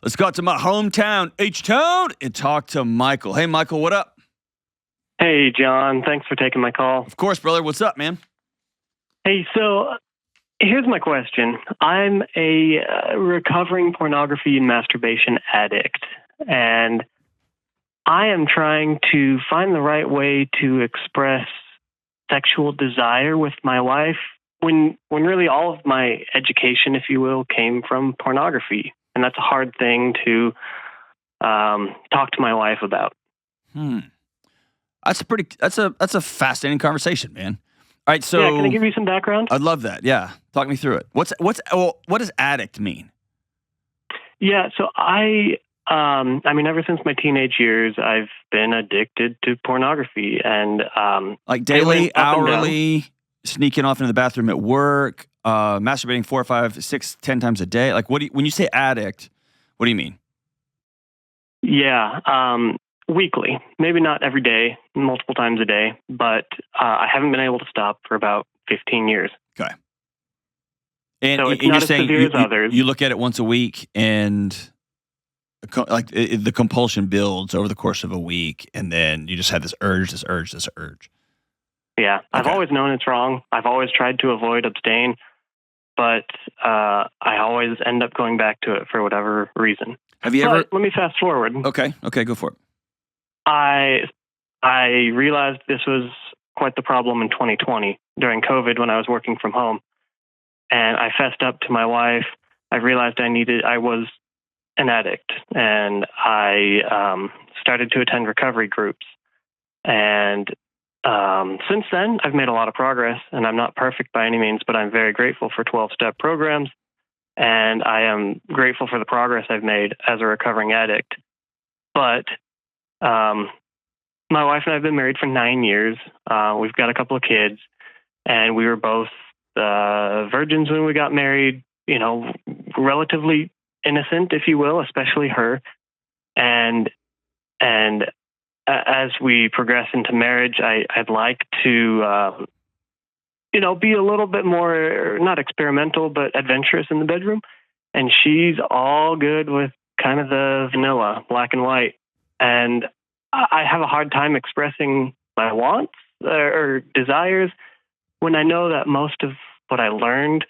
Let's go out to my hometown, H-Town, and talk to Michael. Hey, Michael, what up? Hey, John. Thanks for taking my call. Of course, brother. What's up, man? Hey, so here's my question. I'm a recovering pornography and masturbation addict, and I am trying to find the right way to express sexual desire with my wife when really all of my education, if you will, came from pornography. And that's a hard thing to talk to my wife about. That's a fascinating conversation, man. All right, so yeah, can I give you some background? I'd love that. Yeah, talk me through it. What does addict mean? Yeah, so I mean, ever since my teenage years, I've been addicted to pornography, and like daily, hourly, sneaking off into the bathroom at work, masturbating 4, 5, 6, 10 times a day. Like, when you say addict, what do you mean? Yeah, weekly, maybe not every day, multiple times a day, but I haven't been able to stop for about 15 years. Okay. And, so it's and not you're as saying severe as others. You look at it once a week, and the compulsion builds over the course of a week, and then you just have this urge. Yeah, Okay. I've always known it's wrong. I've always tried to abstain, but I always end up going back to it for whatever reason. Have you ever? Let me fast forward. Okay, go for it. I realized this was quite the problem in 2020 during COVID when I was working from home, and I fessed up to my wife. I realized I was an addict, and I started to attend recovery groups. And since then, I've made a lot of progress, and I'm not perfect by any means, but I'm very grateful for 12-step programs, and I am grateful for the progress I've made as a recovering addict. But my wife and I have been married for 9 years. We've got a couple of kids, and we were both virgins when we got married, relatively innocent, if you will, especially her. And as we progress into marriage, I'd like to, be a little bit more, not experimental, but adventurous in the bedroom. And she's all good with kind of the vanilla, black and white. And I have a hard time expressing my wants or desires when I know that most of what I learned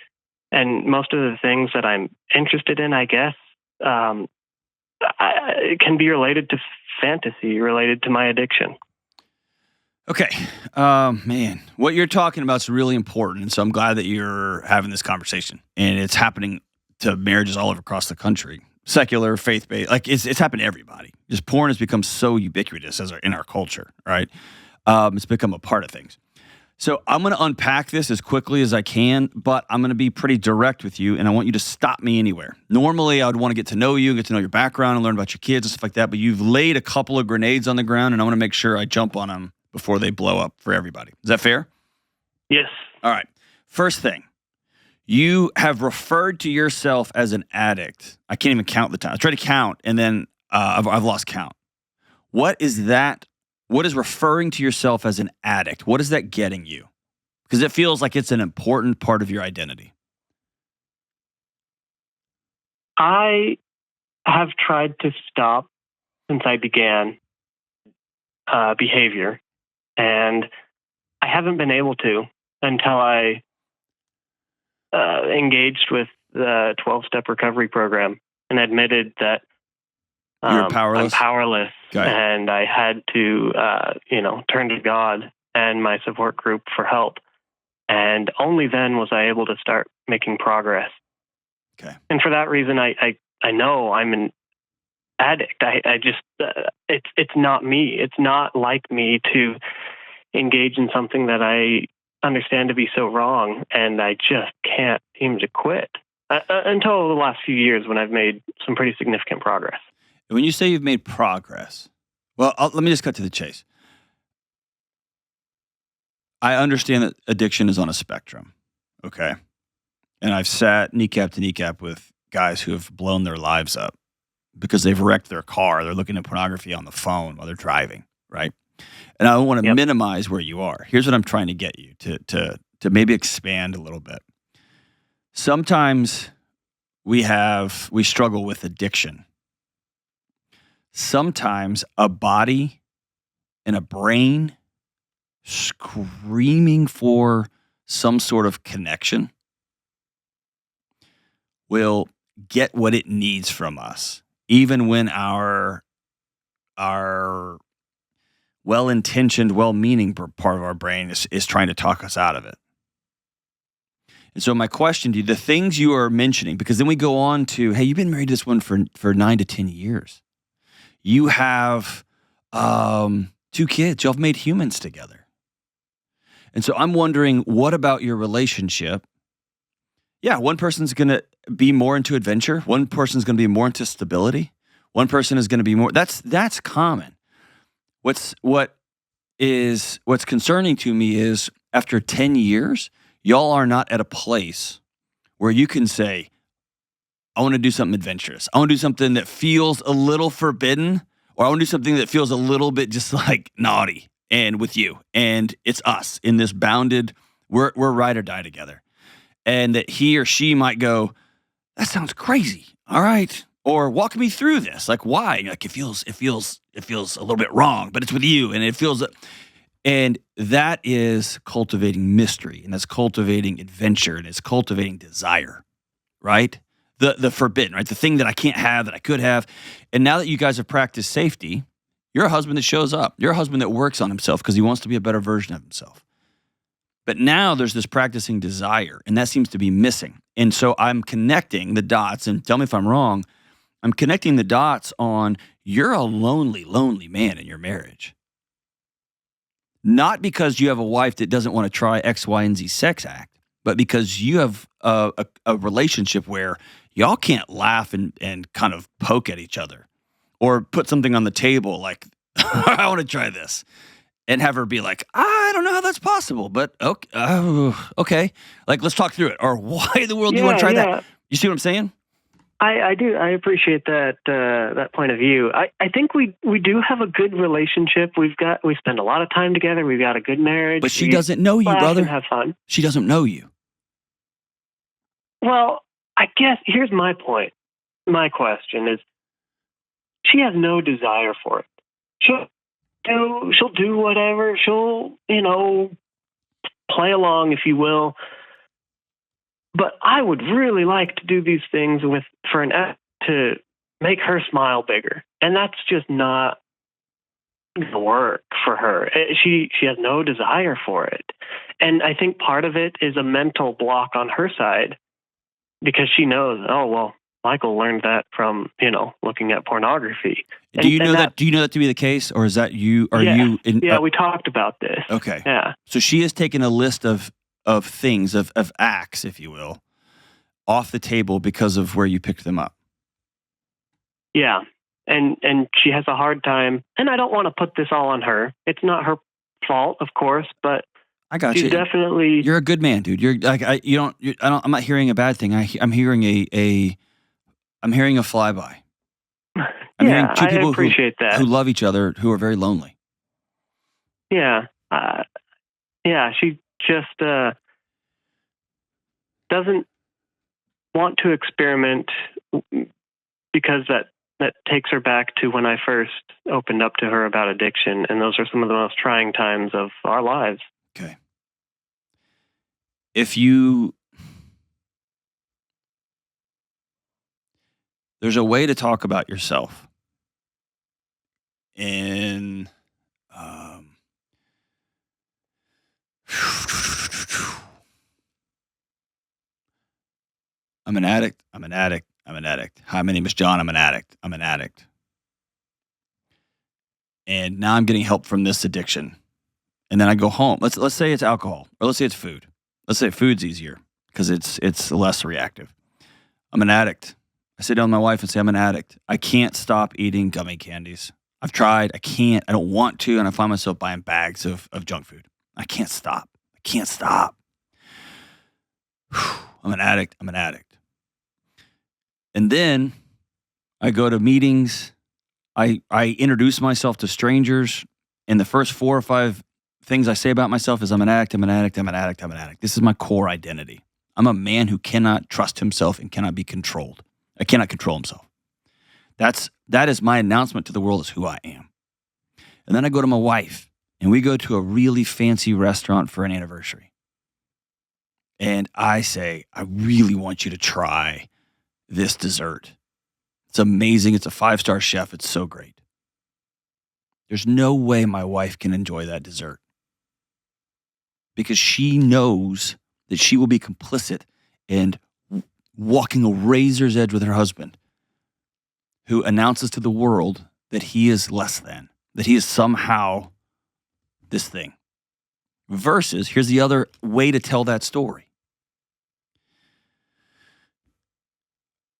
and most of the things that I'm interested in, I guess, it can be related to fantasy, related to my addiction. Okay. Man, what you're talking about is really important. And so I'm glad that you're having this conversation. And it's happening to marriages all over across the country. Secular, faith-based, like it's happened to everybody. Just porn has become so ubiquitous in our culture, right? It's become a part of things. So I'm going to unpack this as quickly as I can, but I'm going to be pretty direct with you, and I want you to stop me anywhere. Normally, I would want to get to know you, get to know your background, and learn about your kids and stuff like that, but you've laid a couple of grenades on the ground, and I want to make sure I jump on them before they blow up for everybody. Is that fair? Yes. All right. First thing. You have referred to yourself as an addict. I can't even count the time. I try to count, and then I've lost count. What is that? What is referring to yourself as an addict? What is that getting you? Because it feels like it's an important part of your identity. I have tried to stop since I began behavior, and I haven't been able to until I engaged with the 12-step recovery program and admitted that You're powerless? I'm powerless, Okay. and I had to, turn to God and my support group for help. And only then was I able to start making progress. Okay. And for that reason, I know I'm an addict. I just, it's not me. It's not like me to engage in something that I understand to be so wrong, and I just can't seem to quit until the last few years when I've made some pretty significant progress. When you say you've made progress, well, let me just cut to the chase. I understand that addiction is on a spectrum, okay? And I've sat kneecap to kneecap with guys who have blown their lives up because they've wrecked their car. They're looking at pornography on the phone while they're driving, right? And I don't want to minimize where you are. Here's what I'm trying to get you to maybe expand a little bit. Sometimes we struggle with addiction, sometimes a body and a brain screaming for some sort of connection will get what it needs from us, even when our well-intentioned, well-meaning part of our brain is trying to talk us out of it. And so my question to you, the things you are mentioning, because then we go on to, hey, you've been married to this one for 9 to 10 years. You have 2 kids. Y'all have made humans together. And so I'm wondering, what about your relationship? Yeah, one person's going to be more into adventure. One person's going to be more into stability. One person is going to be more. That's common. What's concerning to me is after 10 years, y'all are not at a place where you can say, I want to do something adventurous. I want to do something that feels a little forbidden, or I want to do something that feels a little bit just like naughty and with you. And it's us in this bounded, we're ride or die together. And that he or she might go, that sounds crazy. All right. Or walk me through this. Like, why? Like, it feels a little bit wrong, but it's with you. And it feels, and that is cultivating mystery, and that's cultivating adventure, and it's cultivating desire, right? The forbidden, right? The thing that I can't have, that I could have. And now that you guys have practiced safety, you're a husband that shows up. You're a husband that works on himself because he wants to be a better version of himself. But now there's this practicing desire, and that seems to be missing. And so I'm connecting the dots, and tell me if I'm wrong, I'm connecting the dots on you're a lonely, lonely man in your marriage. Not because you have a wife that doesn't want to try X, Y, and Z sex act, but because you have a relationship where y'all can't laugh and kind of poke at each other or put something on the table like, I want to try this. And have her be like, I don't know how that's possible, but okay. Like, let's talk through it. Or why in the world do you want to try that? You see what I'm saying? I do. I appreciate that point of view. I think we do have a good relationship. We spend a lot of time together. We've got a good marriage. But she doesn't know you, brother. And have fun. She doesn't know you. Well, I guess here's my point. My question is, she has no desire for it. She'll do whatever. She'll, play along, if you will. But I would really like to do these things for an act to make her smile bigger. And that's just not going to work for her. She has no desire for it. And I think part of it is a mental block on her side because she knows, oh, well, Michael learned that from, looking at pornography. Do you know that to be the case, or is that you? We talked about this. Okay. Yeah. So she has taken a list of things, of acts, if you will, off the table because of where you picked them up. Yeah. And she has a hard time, and I don't want to put this all on her. It's not her fault, of course, but I got you. Definitely. You're a good man, dude. You're like I'm not hearing a bad thing. I'm hearing I'm hearing a flyby. I'm hearing two people who love each other, who are very lonely. Yeah. She just doesn't want to experiment because that takes her back to when I first opened up to her about addiction. And those are some of the most trying times of our lives. Okay. There's a way to talk about yourself in I'm an addict. Hi, my name is John. I'm an addict. And now I'm getting help from this addiction. And then I go home. Let's say it's alcohol, or let's say it's food. Let's say food's easier because it's less reactive. I'm an addict. I sit down with my wife and say, I'm an addict. I can't stop eating gummy candies. I've tried. I can't. I don't want to. And I find myself buying bags of junk food. I can't stop. I'm an addict. And then I go to meetings. I introduce myself to strangers. And the first 4 or 5 things I say about myself is I'm an addict. This is my core identity. I'm a man who cannot trust himself and cannot be controlled. I cannot control himself. That is my announcement to the world is who I am. And then I go to my wife, and we go to a really fancy restaurant for an anniversary. And I say, I really want you to try this dessert. It's amazing. It's a 5-star chef. It's so great. There's no way my wife can enjoy that dessert because she knows that she will be complicit in walking a razor's edge with her husband, who announces to the world that he is less than, that he is somehow this thing. Versus, here's the other way to tell that story.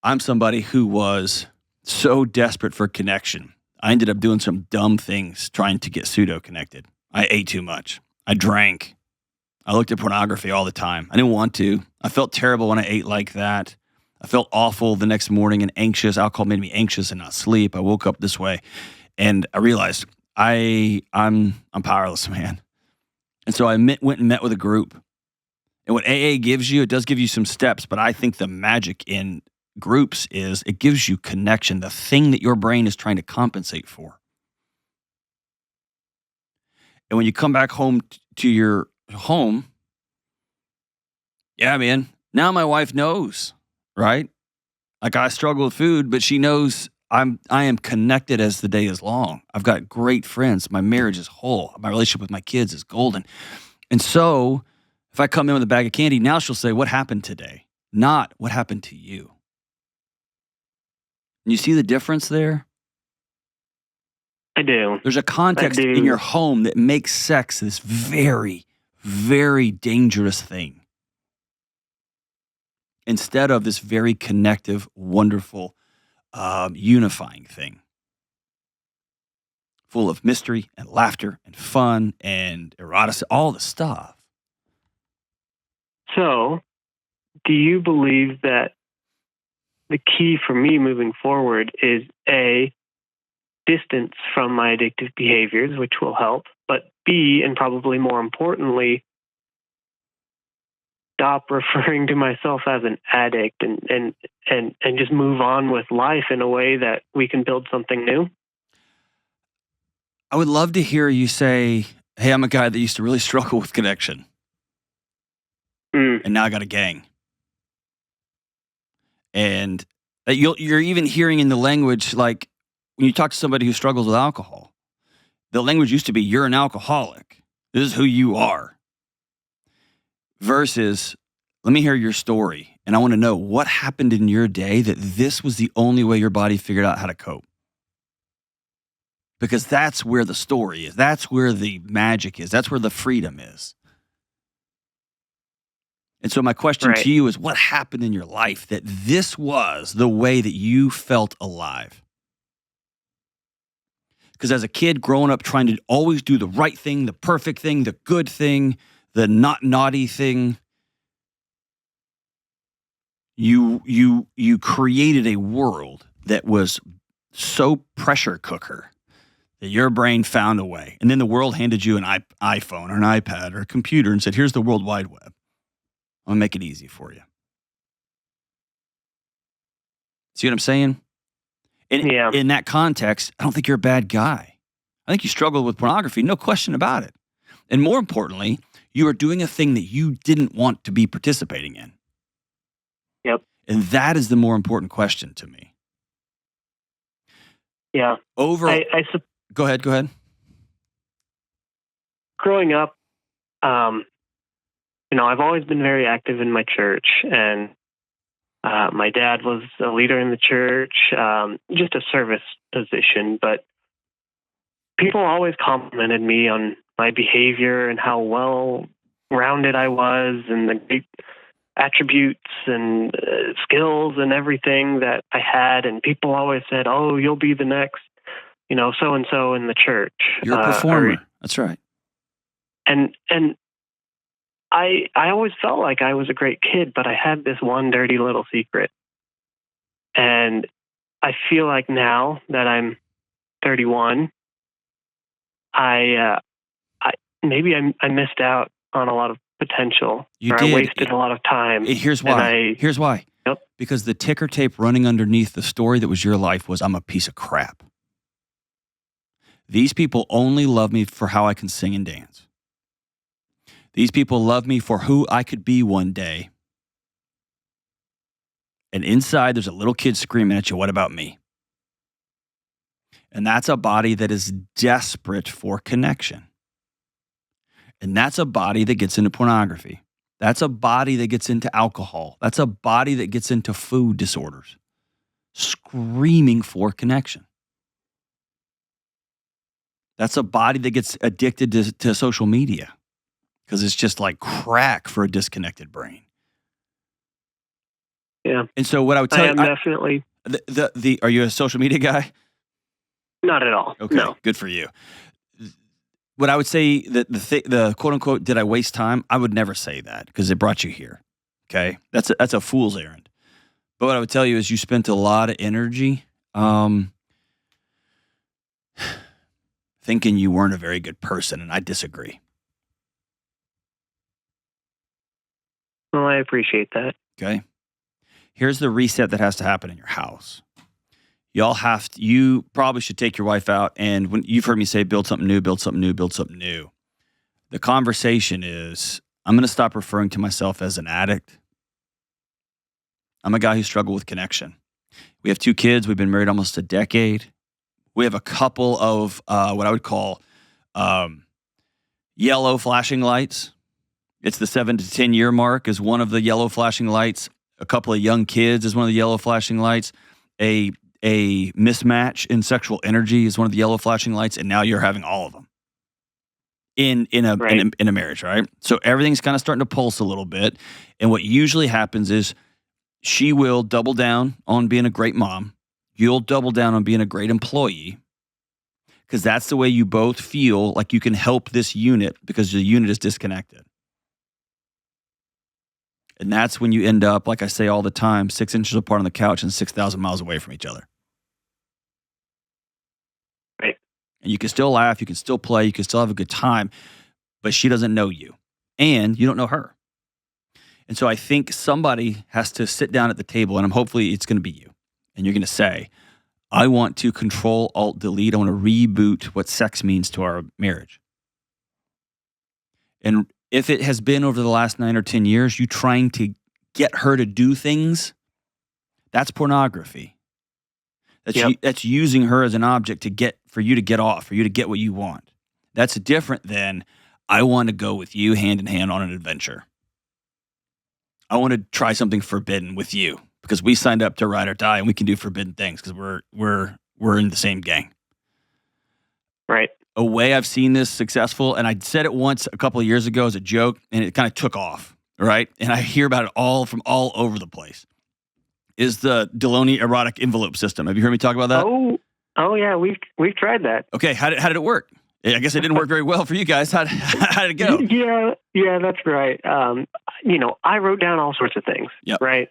I'm somebody who was so desperate for connection. I ended up doing some dumb things trying to get pseudo-connected. I ate too much. I drank. I looked at pornography all the time. I didn't want to. I felt terrible when I ate like that. I felt awful the next morning and anxious. Alcohol made me anxious and not sleep. I woke up this way, and I realized I'm powerless, man. And so I went and met with a group. And what AA gives you, it does give you some steps, but I think the magic in groups is it gives you connection, the thing that your brain is trying to compensate for. And when you come back home to your home, yeah, man, now my wife knows, right? Like I struggle with food, but she knows I am connected as the day is long. I've got great friends. My marriage is whole. My relationship with my kids is golden. And so if I come in with a bag of candy, now she'll say, what happened today? Not what happened to you. And you see the difference there? I do. There's a context in your home that makes sex this very, very dangerous thing instead of this very connective, wonderful, unifying thing full of mystery and laughter and fun and eroticism, all the stuff. So, do you believe that the key for me moving forward is A, distance from my addictive behaviors, which will help, but B, and probably more importantly, stop referring to myself as an addict and just move on with life in a way that we can build something new? I would love to hear you say, hey, I'm a guy that used to really struggle with connection. And now I got a gang. And you're even hearing in the language, like when you talk to somebody who struggles with alcohol, the language used to be, you're an alcoholic. This is who you are. Versus, let me hear your story. And I want to know what happened in your day that this was the only way your body figured out how to cope. Because that's where the story is. That's where the magic is. That's where the freedom is. And so my question to you is, what happened in your life that this was the way that you felt alive? Because as a kid growing up trying to always do the right thing, the perfect thing, the good thing, the not naughty thing, you created a world that was so pressure cooker that your brain found a way. And then the world handed you an iPhone or an iPad or a computer and said, here's the World Wide Web. I'm going to make it easy for you. See what I'm saying? In that context, I don't think you're a bad guy. I think you struggled with pornography, no question about it. And more importantly, you are doing a thing that you didn't want to be participating in. Yep. And that is the more important question to me. Yeah. Overall, go ahead. Growing up, I've always been very active in my church, and my dad was a leader in the church, just a service position, but people always complimented me on my behavior and how well-rounded I was and the great attributes and skills and everything that I had, and people always said, oh, you'll be the next, so-and-so in the church. You're a performer. That's right. And I always felt like I was a great kid, but I had this one dirty little secret. And I feel like now that I'm 31, I missed out on a lot of potential. You did. I wasted a lot of time. Here's why. Here's why. Yep. Because the ticker tape running underneath the story that was your life was, I'm a piece of crap. These people only love me for how I can sing and dance. These people love me for who I could be one day. And inside, there's a little kid screaming at you, what about me? And that's a body that is desperate for connection. And that's a body that gets into pornography. That's a body that gets into alcohol. That's a body that gets into food disorders, screaming for connection. That's a body that gets addicted to social media because it's just like crack for a disconnected brain. Yeah. And so what I would tell you, definitely are you a social media guy? Not at all. Okay, No. good for you. What I would say that the quote unquote, did I waste time? I would never say that because it brought you here. Okay, that's a fool's errand. But what I would tell you is you spent a lot of energy thinking you weren't a very good person, and I disagree. Well, I appreciate that. Okay. Here's the reset that has to happen in your house. You probably should take your wife out, and when you've heard me say, build something new, build something new, build something new. The conversation is, I'm going to stop referring to myself as an addict. I'm a guy who struggled with connection. We have 2 kids. We've been married almost a decade. We have a couple of what I would call yellow flashing lights. It's the 7 to 10 year mark is one of the yellow flashing lights. A couple of young kids is one of the yellow flashing lights. A mismatch in sexual energy is one of the yellow flashing lights, and now you're having all of them in a marriage, right? So everything's kind of starting to pulse a little bit, and what usually happens is she will double down on being a great mom. You'll double down on being a great employee because that's the way you both feel like you can help this unit because the unit is disconnected. And that's when you end up, like I say all the time, 6 inches apart on the couch and 6,000 miles away from each other. Right. And you can still laugh, you can still play, you can still have a good time, but she doesn't know you. And you don't know her. And so I think somebody has to sit down at the table, and hopefully it's going to be you. And you're going to say, I want to control, alt, delete. I want to reboot what sex means to our marriage. And if it has been over the last 9 or 10 years, you trying to get her to do things, that's pornography. That's using her as an object for you to get off, for you to get what you want. That's different than, I want to go with you hand in hand on an adventure. I want to try something forbidden with you because we signed up to ride or die and we can do forbidden things because we're in the same gang. Right. A way I've seen this successful, and I said it once a couple of years ago as a joke, and it kind of took off, right? And I hear about it from all over the place, is the Delony erotic envelope system. Have you heard me talk about that? Oh yeah, we've tried that. Okay, how did it work? I guess it didn't work very well for you guys. How did it go? Yeah, that's right. I wrote down all sorts of things, right?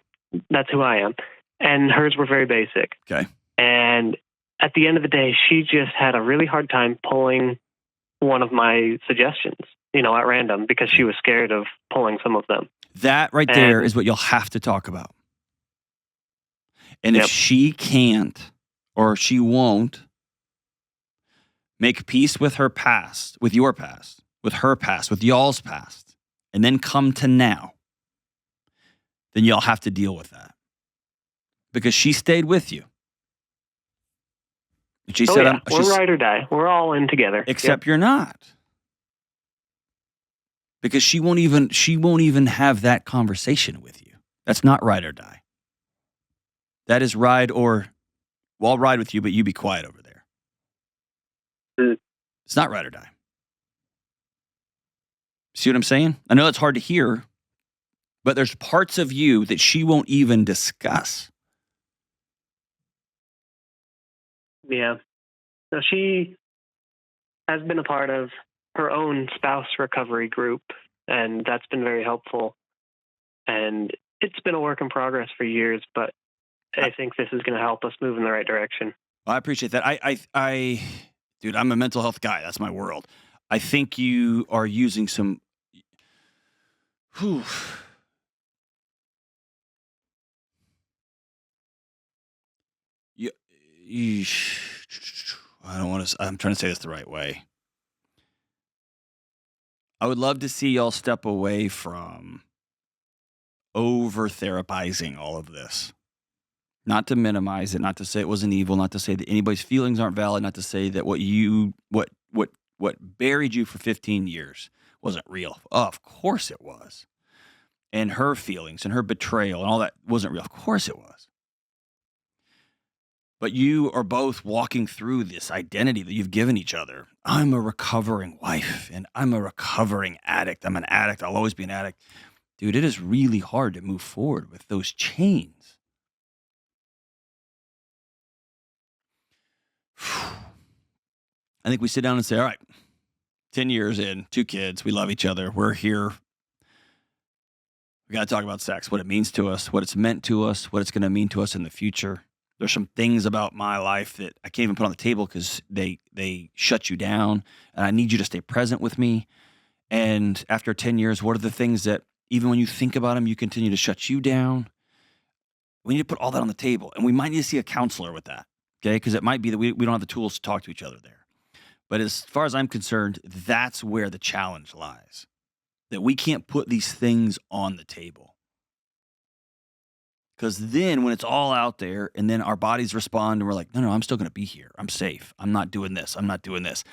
That's who I am. And hers were very basic. Okay. And at the end of the day, she just had a really hard time pulling one of my suggestions, at random because she was scared of pulling some of them. That right there is what you'll have to talk about. And if she can't or she won't make peace with her past, with your past, with her past, with y'all's past, and then come to now, then y'all have to deal with that. Because she stayed with you. And she said, we're ride or die. We're all in together. Except you're not. Because she won't even have that conversation with you. That's not ride or die. That is ride or, well, I'll ride with you, but you be quiet over there. It's not ride or die. See what I'm saying? I know it's hard to hear, but there's parts of you that she won't even discuss. Yeah. So she has been a part of her own spouse recovery group, and that's been very helpful. And it's been a work in progress for years, but I think this is going to help us move in the right direction. Well, I appreciate that. Dude, I'm a mental health guy. That's my world. I think you are using some. I don't want to. I'm trying to say this the right way. I would love to see y'all step away from over therapizing all of this. Not to minimize it, not to say it wasn't evil, not to say that anybody's feelings aren't valid, not to say that what buried you for 15 years wasn't real. Oh, of course it was. And her feelings and her betrayal and all that wasn't real. Of course it was. But you are both walking through this identity that you've given each other. I'm a recovering wife and I'm a recovering addict. I'm an addict. I'll always be an addict. Dude, it is really hard to move forward with those chains. I think we sit down and say, all right, 10 years in, 2 kids, we love each other. We're here. We got to talk about sex, what it means to us, what it's meant to us, what it's going to mean to us in the future. There's some things about my life that I can't even put on the table because they shut you down, and I need you to stay present with me. And after 10 years, what are the things that even when you think about them, you continue to shut you down? We need to put all that on the table, and we might need to see a counselor with that, okay? Because it might be that we don't have the tools to talk to each other there. But as far as I'm concerned, that's where the challenge lies, that we can't put these things on the table. Because then when it's all out there and then our bodies respond and we're like, no, I'm still going to be here. I'm safe. I'm not doing this. I'm not doing this.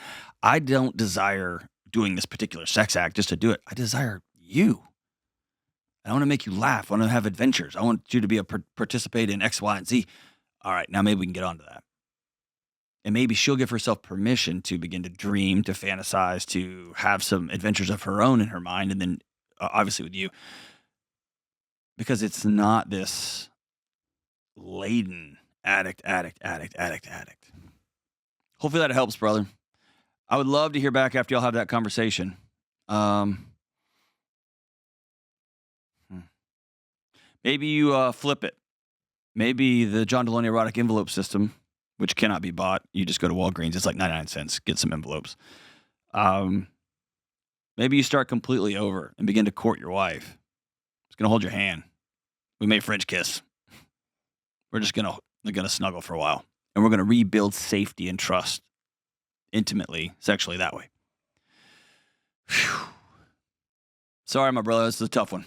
I don't desire doing this particular sex act just to do it. I desire you. I want to make you laugh. I want to have adventures. I want you to be participate in X, Y, and Z. All right, now maybe we can get onto that. And maybe she'll give herself permission to begin to dream, to fantasize, to have some adventures of her own in her mind. And then obviously with you, because it's not this laden addict. Hopefully that helps, brother. I would love to hear back after y'all have that conversation. Maybe you flip it. Maybe the John Delony erotic envelope system, which cannot be bought. You just go to Walgreens. It's like 99 cents. Get some envelopes. Maybe you start completely over and begin to court your wife. It's going to hold your hand. We may French kiss. We're just going to snuggle for a while. And we're going to rebuild safety and trust intimately, sexually that way. Whew. Sorry, my brother. This is a tough one.